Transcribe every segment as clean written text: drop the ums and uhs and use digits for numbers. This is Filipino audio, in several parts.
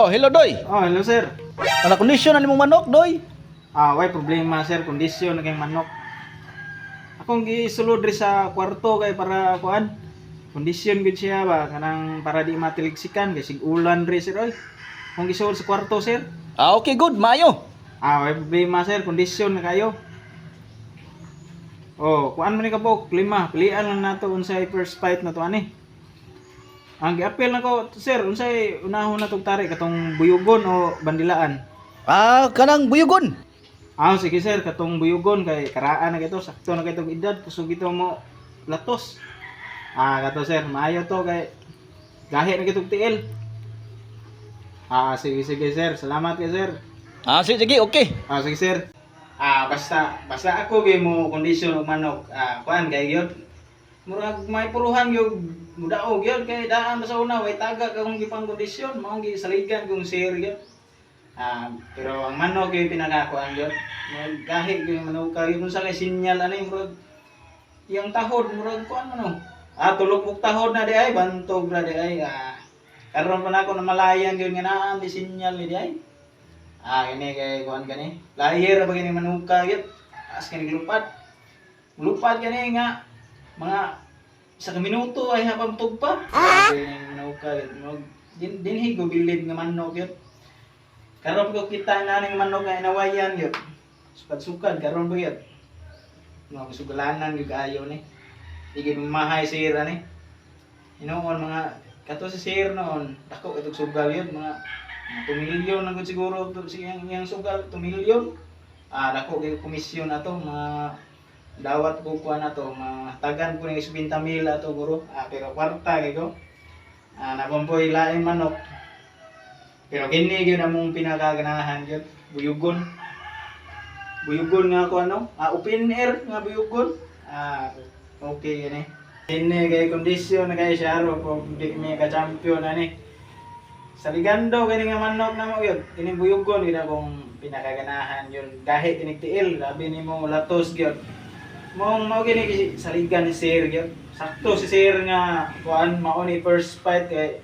Oh, hello Doy. Oh, hello sir. Ana kondisyon na nimong manok, Doy? Way problema sir, kondisyon na kay manok. Akong gisulod ri sa kwarto kay para kuan. Kondisyon gud siya ba kanang para di matiliksikan kay sig ulan ri sir oy. Akong gisulod sa kwarto sir. Okay, good, maayo. Way problema sir, kondisyon na kayo. Oh, kuan man ni kabok, lima. Pilian lang nato unsay first fight na to ani. Ang gi-appeal nako sir, unsay unahon na tong tari katong buyugon o bandilaan? Kanang buyugon. Sige sir, katong buyugon kay karaan na kito, sakto na kitong edad, kusog ito mo latos. Kato sir, maayo to kay gahi na kitong tiil. Sige sir, salamat kay sir. Sige, okay. Sige sir. Basta ako gyud mo kondisyon og manok, kuan kay gyud. Murag may puruhan gyud mudaog gyud kay daan sa una way taga kung gipang kondisyon, mao gi saligan kung sir gyud. Pero ang manok yung pinakakuan yun. Gahi yung manok kayo kung sa kay sinyal ano yung murag yung tahod murag kuan ano. Tulog mong tahod na di ay bantog na di ay. Karon pa na ako na malayan yun nga naan di sinyal ni di ay. Gini kay kuan gani. Layer ba gini manok yun. As kani lupat. Lupat gani nga mga sa minuto ay hapamtog pa. Gini manok yun. Dinhi go bilid nga manok yun. Karon ko kita na ning manok nga inawayan gyud. Sukad karon ba gyud. Mga sugalanan gyud ayo ni. Igi mahay sira ni. Inoon mga kato si sir noon. Dako itog sugal yun mga 2 milyon lang gud siguro to siyang sugal 2 milyon. Dako gyud komisyon ato mga dawat ko kuan ato mga tagan ko ning 50 mil ato guro. Pero kwarta kay ko. Napampoy laing manok. Pero kini gyud among pinakaganahan gyud, buyugon. Buyugon nga ako ano, open air nga buyugon. Okay gani. Kini kay kondisyon na kay siya ro kung di mi ka champion ani. Sa ligando kini nga manok namo gyud, kini buyugon gyud akong pinakaganahan gyud. Gahi kini tiil, labi nimo latos gyud. Mao gini sa ligan ni sir gyud. Sakto si sir nga kuan mao ni first fight kay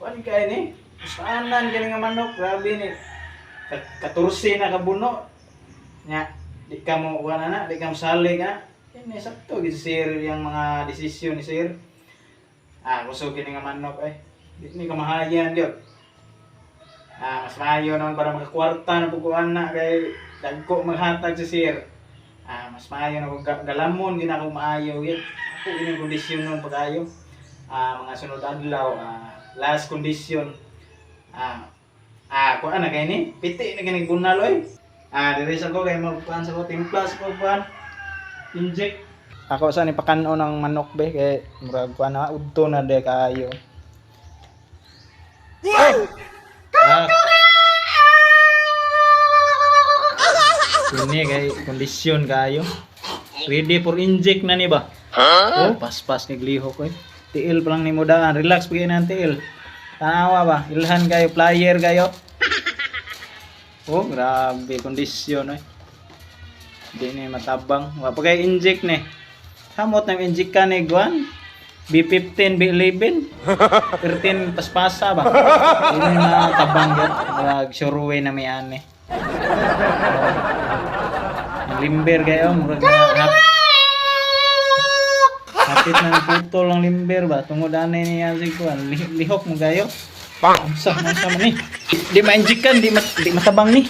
kuan kay ni Saanan kini nga manok, grabe ni. 14 na kabuno. Nya, di ka mo wala na, di ka mo sali ka. Ini sakto gid sir yang mga desisyon ni sir. Kusog kini nga manok ay. Di ni kamahayan gyud. Mas maayo naman para makakwarta na puguan na kay dagko maghatag si sir. Mas maayo na kung galamon gid ako maayo gyud. Ako ini kondisyon ng pagayo. Mga sunod adlaw, last condition. Kuan na kay ni piti na kini bunal oy. Diri sa ko kay magkuan sa ko timplas ko kuan. Inject. Ako sa ni pakanon ng manok be kay murag kuan na udto na de kaayo. Ini kay kondisyon kaayo. Ready for inject na ni ba? Pas-pas ni glihok ko. Tiil pa lang ni mo daan. Relax pagay ng tiil. Tanawa ba? Ilhan kayo, flyer kayo. Grabe kondisyon eh. Hindi ni matabang. Pagay inject ni. Kamot na inject ka ni Guan. B15, B11. 13 paspasa ba? Hindi ni matabang yan. Surway na may ane. Limber kayo. Hapit na putol ang limber ba? Tungod anay niya si Kuan. Lihok mo kayo. Sa man ni. Di ma-inject kan, di matabang ni.